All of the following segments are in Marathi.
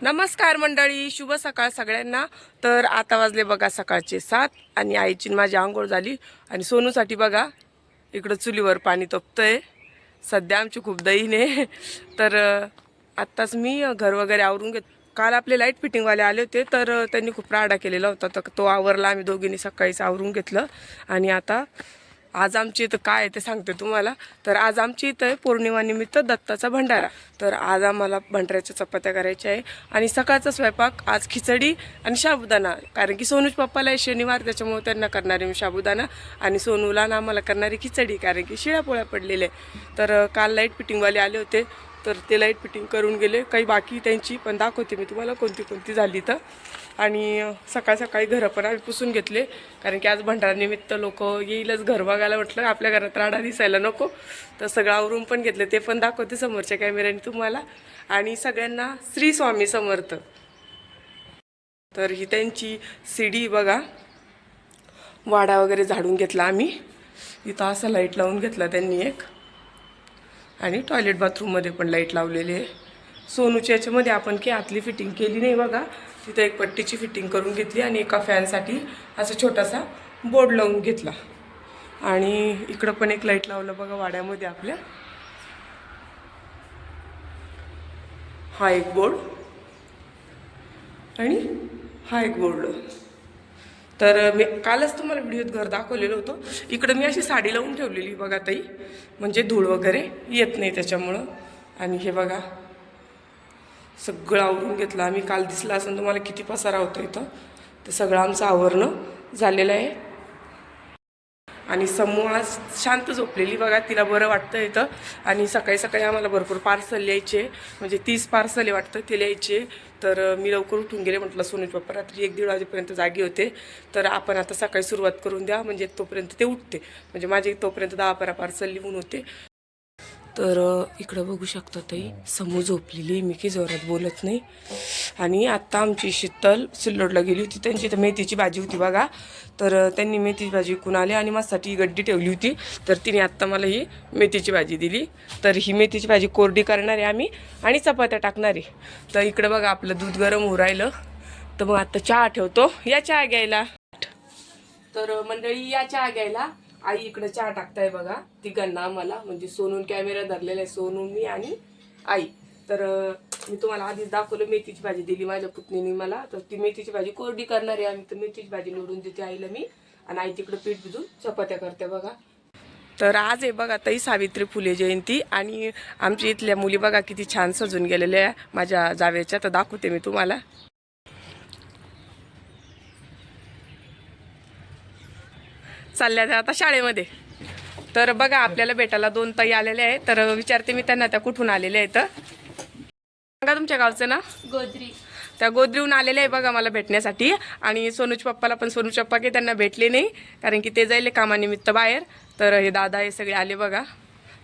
नमस्कार मंडळी, शुभ सकाळ सगळ्यांना। तर आता वाजले बघा सकाळचे 7 आणि आईची माझी आंघोळ झाली आणि सोनूसाठी बघा इकडं चुलीवर पाणी तापतंय। सध्या आमची खूप दहीन आहे। तर आत्ताच मी घर वगैरे आवरून घेत। काल आपले लाईट फिटिंगवाले आले होते तर त्यांनी खूप राडा केलेला होता, तर तो आवरला। आम्ही दोघींनी सकाळीच आवरून घेतलं आणि आता आज आमची इथं काय आहे ते सांगते तुम्हाला। तर आज आमची इथं आहे पौर्णिमानिमित्त दत्ताचा भंडारा। तर आज आम्हाला भंडाऱ्याच्या चपात्या करायच्या आहे आणि सकाळचा स्वयंपाक आज खिचडी आणि साबुदाणा, कारण की सोनूच पप्पाला आहे शनिवार, त्याच्यामुळे त्यांना करणारे मी साबुदाणा आणि सोनूला ना आम्हाला करणारी खिचडी, कारण की शिळ्या पोळ्या पडलेले। तर काल लाईट फिटिंगवाले आले होते तर ते लाईट फिटिंग करून गेले, काही बाकी त्यांची पण दाखवते मी तुम्हाला कोणती कोणती झाली तर। आणि सकाळ सकाळी घरं पण आम्ही पुसून घेतले, कारण की आज भंडारानिमित्त लोक येईलच घर बघायला, म्हटलं आपल्या घरात राडा दिसायला नको, तर सगळं आवरून पण घेतले, ते पण दाखवते समोरच्या कॅमेऱ्याने तुम्हाला। आणि सगळ्यांना श्री स्वामी समर्थ। तर ही त्यांची सीडी बघा, वाडा वगैरे झाडून घेतला आम्ही, इथं असा लाईट लावून घेतला त्यांनी एक, आणि टॉयलेट बाथरूममध्ये पण लाईट लावलेली आहे। सोनूच्या याच्यामध्ये आपण की आतली फिटिंग केली नाही बघा, तिथं एक पट्टीची फिटिंग करून घेतली आणि एका फॅनसाठी असा छोटासा बोर्ड लावून घेतला। आणि इकडं पण एक लाईट लावलं बघा वाड्यामध्ये आपल्या, हा एक बोर्ड आणि हा एक बोर्ड। तर मी कालच तुम्हाला व्हिडिओत घर दाखवलेलं होतं। इकडं मी अशी साडी लावून ठेवलेली बघा ताई, म्हणजे धूळ वगैरे येत नाही त्याच्यामुळं। आणि हे बघा सगळं आवरून घेतलं आम्ही, काल दिसलं असं तुम्हाला किती पसारा होतं इथं, ते सगळं आमचं आवरणं झालेलं आहे। आणि समूह आज शांत झोपलेली बघा, तिला बरं वाटतं इथं। आणि सकाळी सकाळी आम्हाला भरपूर पार्सल लिहायचे, म्हणजे 30 पार्सल वाटतं ते लिहायचे। तर मी लवकर उठून गेले, म्हटलं सोनूच पप्पा रात्री 1-1:30 वाजेपर्यंत जागे होते, तर आपण आता सकाळी सुरुवात करून द्या, म्हणजे तोपर्यंत ते उठते, म्हणजे माझे तोपर्यंत 10-12 पार्सल लिहून होते। तर इकडं बघू शकता ताई, समूह झोपलेली, मी की जोरात बोलत नाही। आणि आत्ता आमची शीतल सिल्लोडला गेली होती, त्यांची तर मेथीची भाजी होती बघा, तर त्यांनी मेथीची भाजी विकून आले आणि माझ्यासाठी गड्डी ठेवली होती, तर तिने आत्ता मला ही मेथीची भाजी दिली। तर ही मेथीची भाजी कोरडी करणार आहे आम्ही आणि चपात्या टाकणार आहे। तर इकडं बघा आपलं दूध गरम होऊ राहिलं, तर मग आता चहा ठेवतो, या चहा घ्यायला। तर मंडळी या चहा घ्यायला, आई इकडे चहा टाकताय बघा तिघांना आम्हाला, म्हणजे सोनून कॅमेरा धरलेला आहे, सोनू, मी आणि आई। तर मी तुम्हाला आधीच दाखवलं, मेथीची भाजी दिली माझ्या पुतणीने मला, तर ती मेथीची भाजी कोरडी करणार आहे आम्ही, तर मेथीची भाजी निवडून देते आईला मी, आणि आई तिकडे पीठ भिजून चपात्या करते बघा। तर आज आहे बघा ताई सावित्री फुले जयंती, आणि आमच्या इथल्या मुली बघा किती छान सजून गेलेल्या आहे माझ्या जावेच्या, तर दाखवते मी तुम्हाला। चालल्या त्या आता शाळेमध्ये। तर बघा आपल्याला भेटायला 2 ताई आलेल्या आहेत, तर विचारते मी त्यांना त्या कुठून आलेल्या आहेत। सांगा तुमच्या गावचं ना? गोद्री। त्या गोद्रीहून आलेल्या आहे बघा मला भेटण्यासाठी। आणि सोनूच्या पप्पाला पण, सोनूचे पप्पा काही त्यांना भेटले नाही, कारण की ते जायले कामानिमित्त बाहेर। तर हे दादा हे सगळे आले बघा,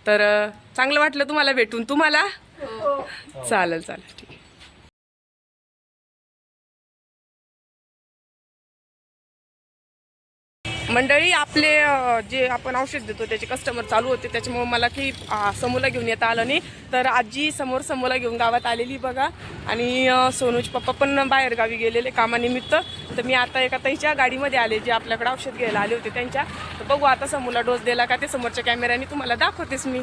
तर चांगलं वाटलं तुम्हाला भेटून, तुम्हाला? चालेल चालेल, ठीक आहे। मंडळी आपले जे आपण औषध देतो त्याचे कस्टमर चालू होते, त्याच्यामुळे मला की समूला घेऊन येता आलं नाही, तर आजी समोर समूला घेऊन गावात आलेली बघा। आणि सोनूचे पप्पा पण बाहेर गावी गेलेले कामानिमित्त, तर मी आता एका ताईच्या गाडीमध्ये आले, जे आपल्याकडे औषध घ्यायला आले होते त्यांच्या। तर बघू आता समूला डोस दिला का ते समोरच्या कॅमेऱ्याने तुम्हाला दाखवतेस मी।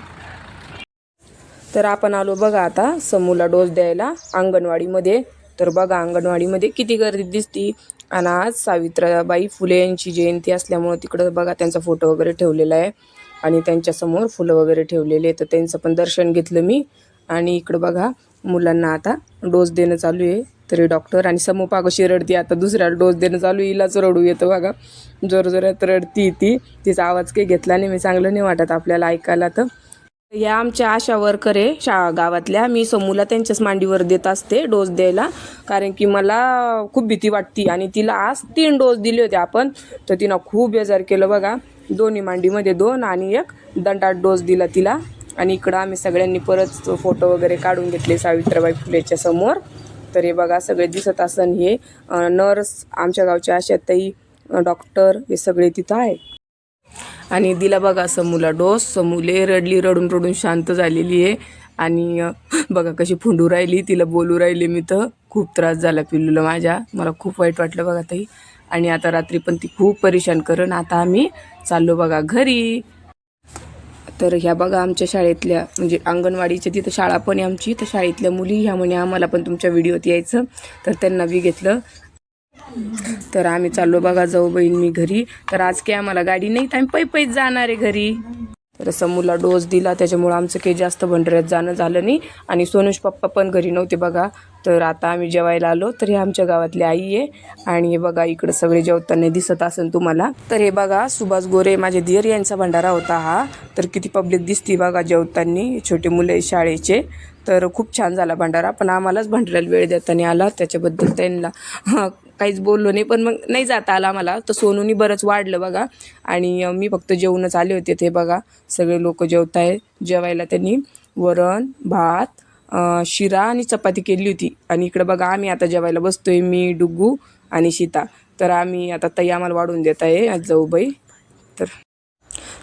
तर आपण आलो बघा आता समूला डोस द्यायला अंगणवाडीमध्ये। तर बघा अंगणवाडीमध्ये किती गर्दी दिसती, आणि आज सावित्रीबाई फुले यांची जयंती असल्यामुळे तिकडं बघा त्यांचा फोटो वगैरे ठेवलेला आहे, आणि त्यांच्यासमोर फुलं वगैरे ठेवलेले, तर त्यांचं पण दर्शन घेतलं मी। आणि इकडं बघा मुलांना आता डोस देणं चालू आहे, तरी डॉक्टर आणि समूपा कशी रडती, आता दुसऱ्याला डोस देणं चालू, हिलाच रडू येतं बघा, जोरजोरात रडती तिचा आवाज काही घेतला नाही मी, चांगलं नाही वाटत आपल्याला ऐकायला। तर या आमच्या आशा वर्कर आहे गावातल्या, मी समूला त्यांच्याच मांडीवर देत असते डोस द्यायला, कारण की मला खूप भीती वाटती। आणि तिला आज 3 डोस दिले होते आपण, तर तिनं खूप बेजार केलं बघा, दोन्ही मांडीमध्ये 2 आणि एक दंडात डोस दिला तिला। आणि इकडं आम्ही सगळ्यांनी परत फोटो वगैरे काढून घेतले सावित्रीबाई फुलेच्या समोर। तर हे बघा सगळे दिसत असन, हे नर्स, आमच्या गावच्या आशाताई, डॉक्टर, हे सगळे तिथं आहे। आणि दिला बघा समूला डोस, समूले रडली, रडून रडून शांत झालेली आहे। आणि बघा कशी फुंडू राहिली, तिला बोलू राहिली मी तर खूप त्रास झाला पिल्लूला माझ्या. मला खूप वाईट वाटलं बघा ताई. आणि आता रात्री पण ती खूप परेशान करून. आता आम्ही चाललो बघा घरी. तर ह्या बघा आमच्या शाळेतल्या म्हणजे अंगणवाडीच्या तिथं शाळा पण आहे आमची. तर शाळेतल्या मुली ह्या म्हणे आम्हाला पण तुमच्या व्हिडिओत यायचं, तर त्यांना बी घेतलं. तर आम्ही चाललो बघा जाऊ बहीण मी घरी. तर आज काही आम्हाला गाडी नाही, तर आम्ही पैच जाणार आहे घरी. तर समूला डोस दिला त्याच्यामुळं आमचं काही जास्त भंडाऱ्यात जाणं झालं नाही. आणि सोनूश पप्पा पण घरी नव्हते बघा. तर आता आम्ही जेवायला आलो. तर हे आमच्या गावातली आई आहे. आणि हे बघा इकडं सगळे जेवताना दिसत असेल तुम्हाला. तर हे बघा सुभाष गोरे माझे दिर यांचा भंडारा होता हा. तर किती पब्लिक दिसती बघा जेवताना, छोटे मुलं शाळेचे. तर खूप छान झाला भंडारा. पण आम्हालाच भंडाऱ्याला वेळ देताना आला, त्याच्याबद्दल त्यांना काहीच बोललो नाही. पण मग नाही जाता आला आम्हाला. तर सोनूनी बरंच वाढलं बघा. आणि मी फक्त जेवूनच आले होते. ते बघा सगळे लोक जेवत आहे. जेवायला त्यांनी वरण भात शिरा आणि चपाती केली होती. आणि इकडं बघा आम्ही आता जेवायला बसतोय, मी डुग्गू आणि सीता. तर आम्ही आता ताई आम्हाला वाढून देत आहे आज जाऊबाई.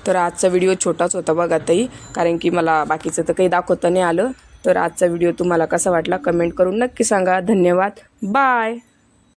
तर आजचा व्हिडिओ छोटाच होता बघा ताई, कारण की मला बाकीचं तर काही दाखवता नाही आलं. तर आजचा व्हिडिओ तुम्हाला कसा वाटला कमेंट करून नक्की सांगा. धन्यवाद. बाय.